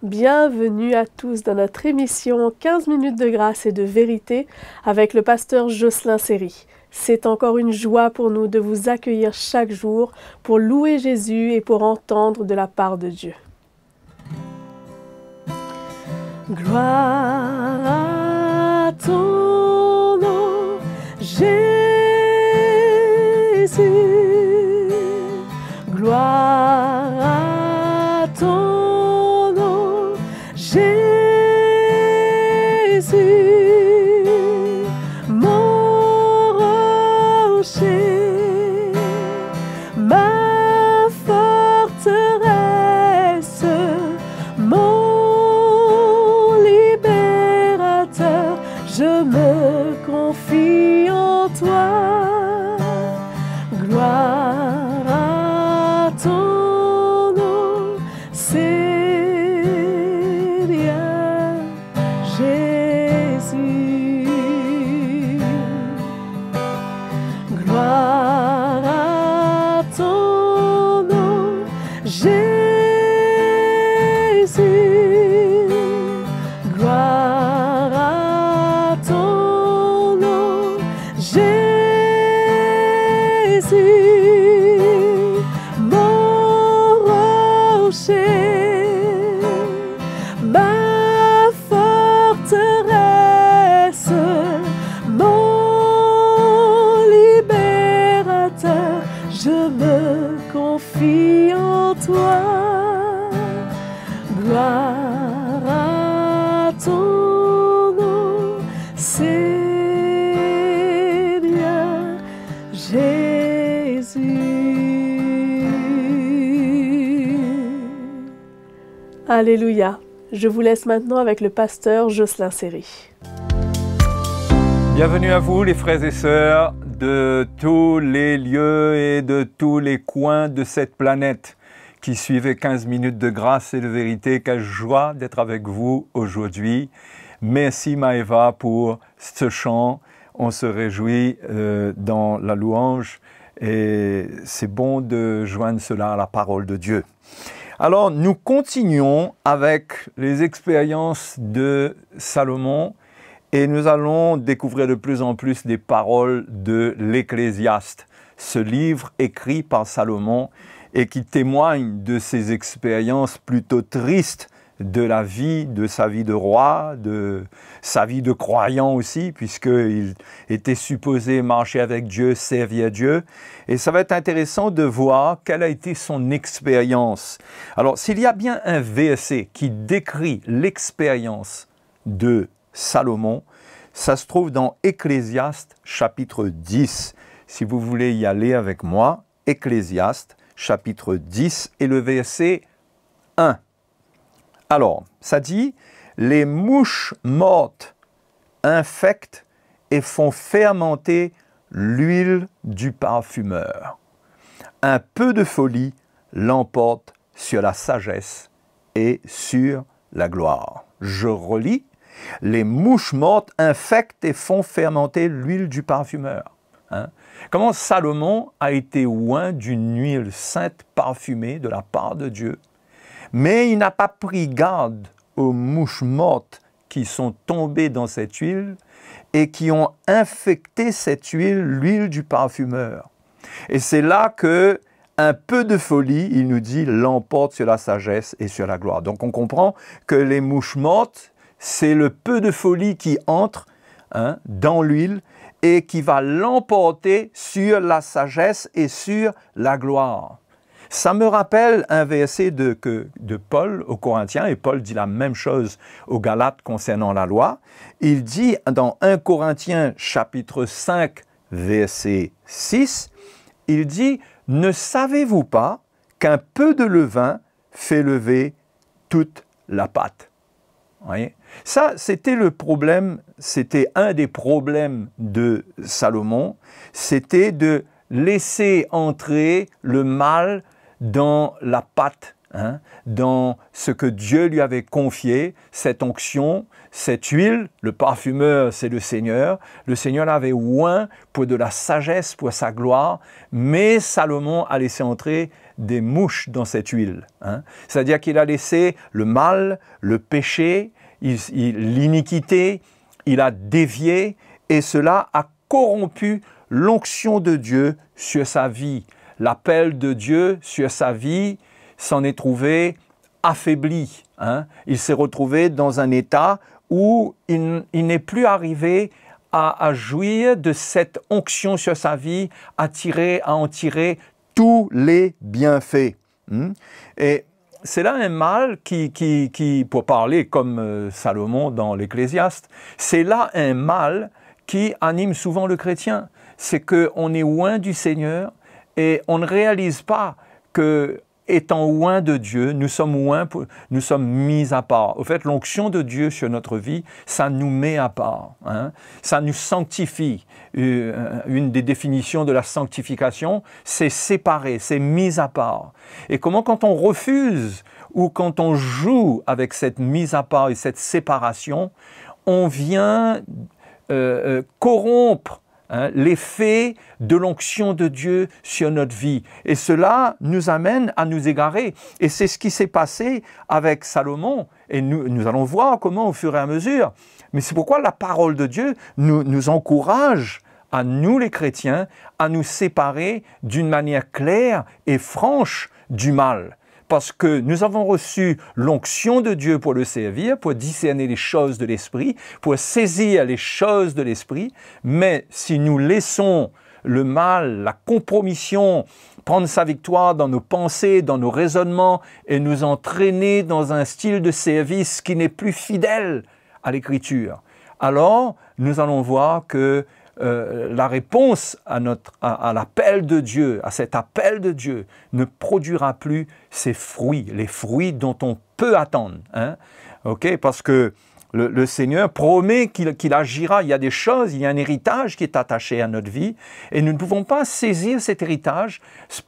Bienvenue à tous dans notre émission 15 minutes de grâce et de vérité avec le pasteur Jocelyn Seri. C'est encore une joie pour nous de vous accueillir chaque jour pour louer Jésus et pour entendre de la part de Dieu. Gloire à ton nom, Jésus. Gloire à ton nom, Jésus. Mon rocher, ma forteresse, mon libérateur, je me confie en toi. Gloire à ton nom, Seigneur Jésus. Gloire à ton nom, Jésus. Gloire à ton nom, Jésus. Mon rocher, ma forteresse, mon libérateur, je me confie en toi. Gloire à ton nom, Seigneur Jésus. Alléluia. Je vous laisse maintenant avec le pasteur Jocelyn Seri. Bienvenue à vous les frères et sœurs de tous les lieux et de tous les coins de cette planète qui suivez 15 minutes de grâce et de vérité. Quelle joie d'être avec vous aujourd'hui. Merci Maëva pour ce chant. On se réjouit dans la louange et c'est bon de joindre cela à la parole de Dieu. Alors nous continuons avec les expériences de Salomon. Et nous allons découvrir de plus en plus des paroles de l'Ecclésiaste, ce livre écrit par Salomon et qui témoigne de ses expériences plutôt tristes de la vie, de sa vie de roi, de sa vie de croyant aussi, puisqu'il était supposé marcher avec Dieu, servir Dieu. Et ça va être intéressant de voir quelle a été son expérience. Alors, s'il y a bien un verset qui décrit l'expérience de Salomon, ça se trouve dans Ecclésiaste chapitre 10. Si vous voulez y aller avec moi, Ecclésiaste chapitre 10 et le verset 1. Alors, ça dit, les mouches mortes infectent et font fermenter l'huile du parfumeur. Un peu de folie l'emporte sur la sagesse et sur la gloire. Je relis. Les mouches mortes infectent et font fermenter l'huile du parfumeur. Comment Salomon a été oint d'une huile sainte parfumée de la part de Dieu, mais il n'a pas pris garde aux mouches mortes qui sont tombées dans cette huile et qui ont infecté cette huile, l'huile du parfumeur. Et c'est là que un peu de folie, il nous dit, l'emporte sur la sagesse et sur la gloire. Donc on comprend que les mouches mortes, c'est le peu de folie qui entre dans l'huile et qui va l'emporter sur la sagesse et sur la gloire. Ça me rappelle un verset de Paul aux Corinthiens, et Paul dit la même chose aux Galates concernant la loi. Il dit dans 1 Corinthiens chapitre 5, verset 6, il dit « Ne savez-vous pas qu'un peu de levain fait lever toute la pâte ?» Voyez? Ça, c'était le problème, c'était un des problèmes de Salomon, c'était de laisser entrer le mal dans la pâte hein, dans ce que Dieu lui avait confié, cette onction, cette huile. Le parfumeur, c'est le Seigneur l'avait oint pour de la sagesse, pour sa gloire, mais Salomon a laissé entrer des mouches dans cette huile. Hein. C'est-à-dire qu'il a laissé le mal, le péché, l'iniquité, il a dévié, et cela a corrompu l'onction de Dieu sur sa vie. L'appel de Dieu sur sa vie s'en est trouvé affaibli. Hein. Il s'est retrouvé dans un état où il n'est plus arrivé à jouir de cette onction sur sa vie, à en tirer tous les bienfaits. Et c'est là un mal qui, pour parler comme Salomon dans l'Ecclésiaste, c'est là un mal qui anime souvent le chrétien. C'est qu'on est loin du Seigneur et on ne réalise pas que, étant loin de Dieu, nous sommes mis à part. Au fait, l'onction de Dieu sur notre vie, ça nous met à part. Hein? Ça nous sanctifie. Une des définitions de la sanctification, c'est séparer, c'est mis à part. Et comment, quand on refuse ou quand on joue avec cette mise à part et cette séparation, on vient corrompre l'effet de l'onction de Dieu sur notre vie. Et cela nous amène à nous égarer. Et c'est ce qui s'est passé avec Salomon. Et nous allons voir comment au fur et à mesure. Mais c'est pourquoi la parole de Dieu nous encourage, à nous les chrétiens, à nous séparer d'une manière claire et franche du mal. Parce que nous avons reçu l'onction de Dieu pour le servir, pour discerner les choses de l'esprit, pour saisir les choses de l'esprit. Mais si nous laissons le mal, la compromission, prendre sa victoire dans nos pensées, dans nos raisonnements et nous entraîner dans un style de service qui n'est plus fidèle à l'Écriture, alors nous allons voir que la réponse à l'appel de Dieu, à cet appel de Dieu, ne produira plus ses fruits, les fruits dont on peut attendre. Hein? Okay? Parce que le Seigneur promet qu'il agira. Il y a des choses, il y a un héritage qui est attaché à notre vie, et nous ne pouvons pas saisir cet héritage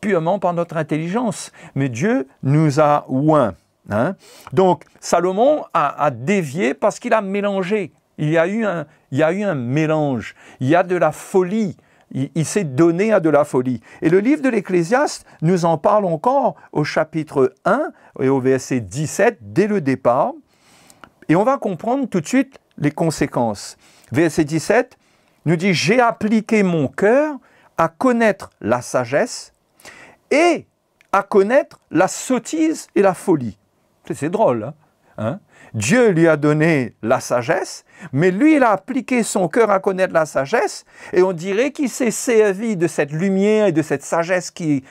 purement par notre intelligence. Mais Dieu nous a oints. Hein? Donc, Salomon a dévié parce qu'il a mélangé. Il y a eu un mélange, il y a de la folie, il s'est donné à de la folie. Et le livre de l'Ecclésiaste nous en parle encore au chapitre 1 et au verset 17, dès le départ. Et on va comprendre tout de suite les conséquences. Verset 17 nous dit « J'ai appliqué mon cœur à connaître la sagesse et à connaître la sottise et la folie. » C'est drôle, hein? Dieu lui a donné la sagesse, mais lui, il a appliqué son cœur à connaître la sagesse, et on dirait qu'il s'est servi de cette lumière et de cette sagesse qu'il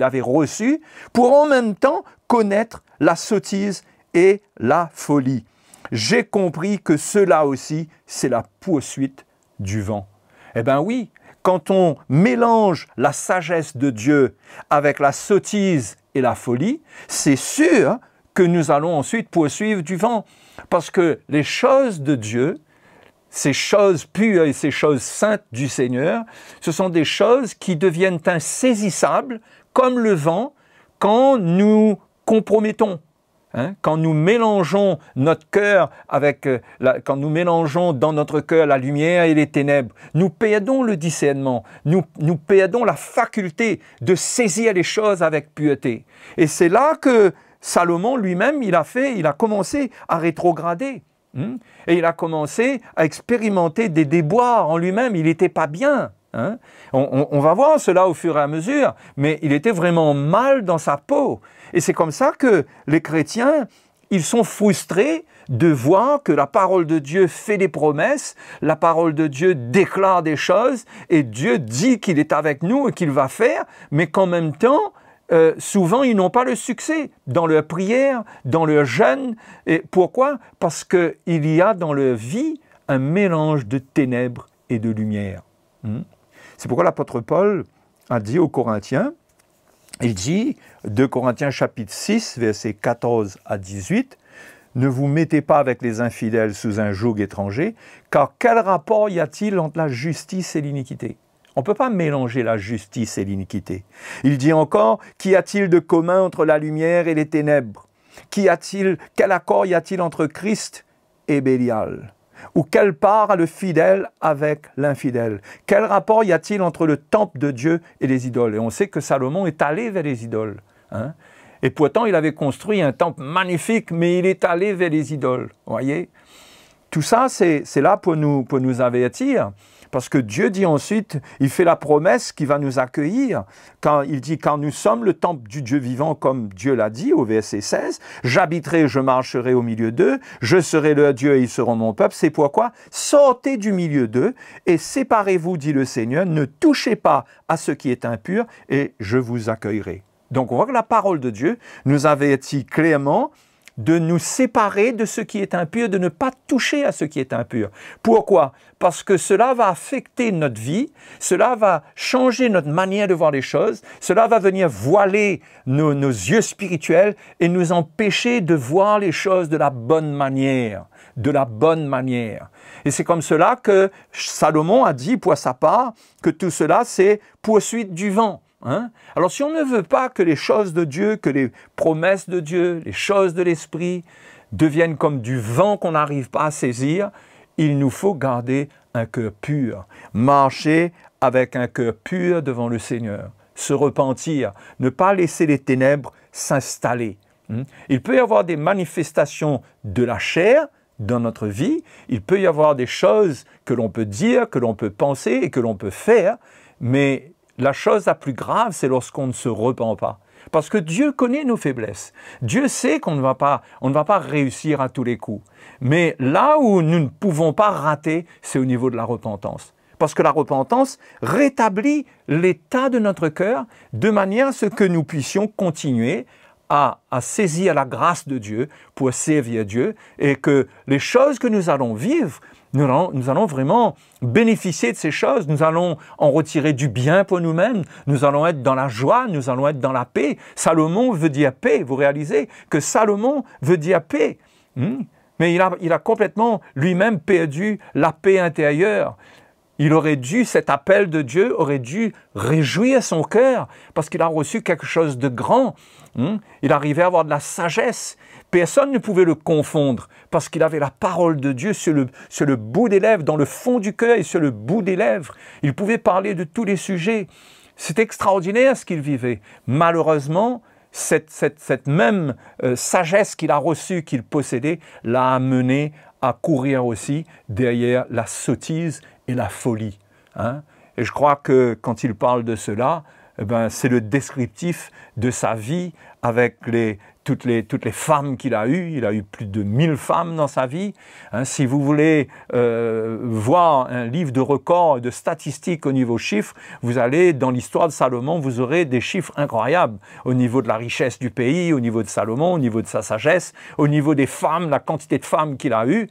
avait reçue pour en même temps connaître la sottise et la folie. J'ai compris que cela aussi, c'est la poursuite du vent. Eh bien oui, quand on mélange la sagesse de Dieu avec la sottise et la folie, c'est sûr que nous allons ensuite poursuivre du vent. Parce que les choses de Dieu, ces choses pures et ces choses saintes du Seigneur, ce sont des choses qui deviennent insaisissables comme le vent quand nous compromettons. Hein? Quand nous mélangeons notre cœur quand nous mélangeons dans notre cœur la lumière et les ténèbres, nous perdons le discernement, nous perdons la faculté de saisir les choses avec pureté. Et c'est là que Salomon lui-même, il a commencé à rétrograder. Et il a commencé à expérimenter des déboires en lui-même. Il n'était pas bien. Hein? On va voir cela au fur et à mesure, mais il était vraiment mal dans sa peau. Et c'est comme ça que les chrétiens, ils sont frustrés de voir que la parole de Dieu fait des promesses, la parole de Dieu déclare des choses, et Dieu dit qu'il est avec nous et qu'il va faire, mais qu'en même temps, souvent, ils n'ont pas le succès dans leur prière, dans leur jeûne. Et pourquoi? Parce qu'il y a dans leur vie un mélange de ténèbres et de lumière. C'est pourquoi l'apôtre Paul a dit aux Corinthiens, il dit, 2 Corinthiens chapitre 6, versets 14 à 18, « Ne vous mettez pas avec les infidèles sous un joug étranger, car quel rapport y a-t-il entre la justice et l'iniquité ?» On ne peut pas mélanger la justice et l'iniquité. Il dit encore, qu'y a-t-il de commun entre la lumière et les ténèbres? Quel accord y a-t-il entre Christ et Bélial? Ou quelle part a le fidèle avec l'infidèle? Quel rapport y a-t-il entre le temple de Dieu et les idoles? Et on sait que Salomon est allé vers les idoles. Hein? Et pourtant, il avait construit un temple magnifique, mais il est allé vers les idoles. Voyez? Tout ça, c'est là pour nous avertir. Parce que Dieu dit ensuite, il fait la promesse qu'il va nous accueillir. Quand il dit, quand nous sommes le temple du Dieu vivant, comme Dieu l'a dit au verset 16, j'habiterai, je marcherai au milieu d'eux, je serai leur Dieu et ils seront mon peuple. C'est pourquoi, sortez du milieu d'eux et séparez-vous, dit le Seigneur, ne touchez pas à ce qui est impur et je vous accueillerai. Donc on voit que la parole de Dieu nous avertit clairement de nous séparer de ce qui est impur, de ne pas toucher à ce qui est impur. Pourquoi? Parce que cela va affecter notre vie, cela va changer notre manière de voir les choses, cela va venir voiler nos yeux spirituels et nous empêcher de voir les choses de la bonne manière. De la bonne manière. Et c'est comme cela que Salomon a dit pour sa part que tout cela c'est poursuite du vent. Hein? Alors si on ne veut pas que les choses de Dieu, que les promesses de Dieu, les choses de l'Esprit deviennent comme du vent qu'on n'arrive pas à saisir, il nous faut garder un cœur pur, marcher avec un cœur pur devant le Seigneur, se repentir, ne pas laisser les ténèbres s'installer. Il peut y avoir des manifestations de la chair dans notre vie, il peut y avoir des choses que l'on peut dire, que l'on peut penser et que l'on peut faire, mais la chose la plus grave, c'est lorsqu'on ne se repent pas. Parce que Dieu connaît nos faiblesses. Dieu sait qu'on ne va pas réussir à tous les coups. Mais là où nous ne pouvons pas rater, c'est au niveau de la repentance. Parce que la repentance rétablit l'état de notre cœur de manière à ce que nous puissions continuer à saisir la grâce de Dieu pour servir Dieu et que les choses que nous allons vivre, nous allons vraiment bénéficier de ces choses, nous allons en retirer du bien pour nous-mêmes, nous allons être dans la joie, nous allons être dans la paix. Salomon veut dire paix, vous réalisez que Salomon veut dire paix. Mais il a complètement lui-même perdu la paix intérieure. Il aurait dû, cet appel de Dieu aurait dû réjouir son cœur parce qu'il a reçu quelque chose de grand. Il arrivait à avoir de la sagesse. Personne ne pouvait le confondre parce qu'il avait la parole de Dieu sur le bout des lèvres, dans le fond du cœur et sur le bout des lèvres. Il pouvait parler de tous les sujets. C'est extraordinaire ce qu'il vivait. Malheureusement, cette même sagesse qu'il a reçue, qu'il possédait, l'a amené à courir aussi derrière la sottise et la folie. Et je crois que quand il parle de cela, c'est le descriptif de sa vie avec toutes les femmes qu'il a eues. Il a eu plus de 1000 femmes dans sa vie. Si vous voulez voir un livre de records, de statistiques au niveau chiffres, vous allez dans l'histoire de Salomon, vous aurez des chiffres incroyables au niveau de la richesse du pays, au niveau de Salomon, au niveau de sa sagesse, au niveau des femmes, la quantité de femmes qu'il a eues.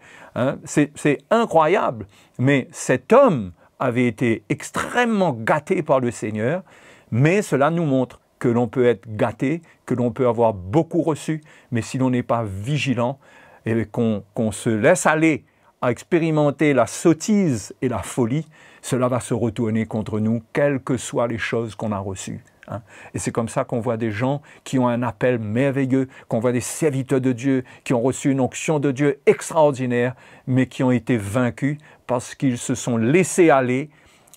C'est incroyable. Mais cet homme avait été extrêmement gâté par le Seigneur, mais cela nous montre que l'on peut être gâté, que l'on peut avoir beaucoup reçu, mais si l'on n'est pas vigilant et qu'on se laisse aller à expérimenter la sottise et la folie, cela va se retourner contre nous, quelles que soient les choses qu'on a reçues. Et c'est comme ça qu'on voit des gens qui ont un appel merveilleux, qu'on voit des serviteurs de Dieu, qui ont reçu une onction de Dieu extraordinaire, mais qui ont été vaincus parce qu'ils se sont laissés aller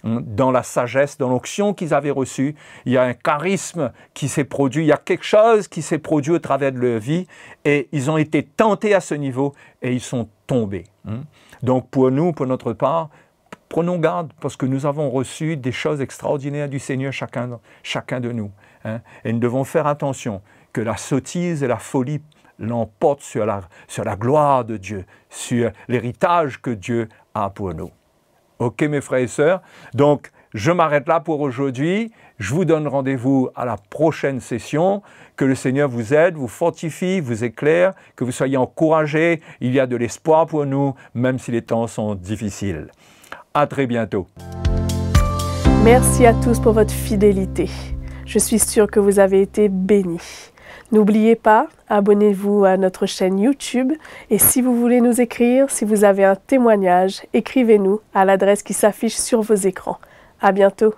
dans la sagesse, dans l'onction qu'ils avaient reçue. Il y a un charisme qui s'est produit, il y a quelque chose qui s'est produit au travers de leur vie et ils ont été tentés à ce niveau et ils sont tombés. Donc pour nous, pour notre part, prenons garde parce que nous avons reçu des choses extraordinaires du Seigneur, chacun de nous. Et nous devons faire attention que la sottise et la folie l'emportent sur la gloire de Dieu, sur l'héritage que Dieu a pour nous. Ok mes frères et sœurs, donc je m'arrête là pour aujourd'hui. Je vous donne rendez-vous à la prochaine session. Que le Seigneur vous aide, vous fortifie, vous éclaire, que vous soyez encouragés. Il y a de l'espoir pour nous, même si les temps sont difficiles. À très bientôt. Merci à tous pour votre fidélité. Je suis sûre que vous avez été bénis. N'oubliez pas, abonnez-vous à notre chaîne YouTube et si vous voulez nous écrire, si vous avez un témoignage, écrivez-nous à l'adresse qui s'affiche sur vos écrans. À bientôt.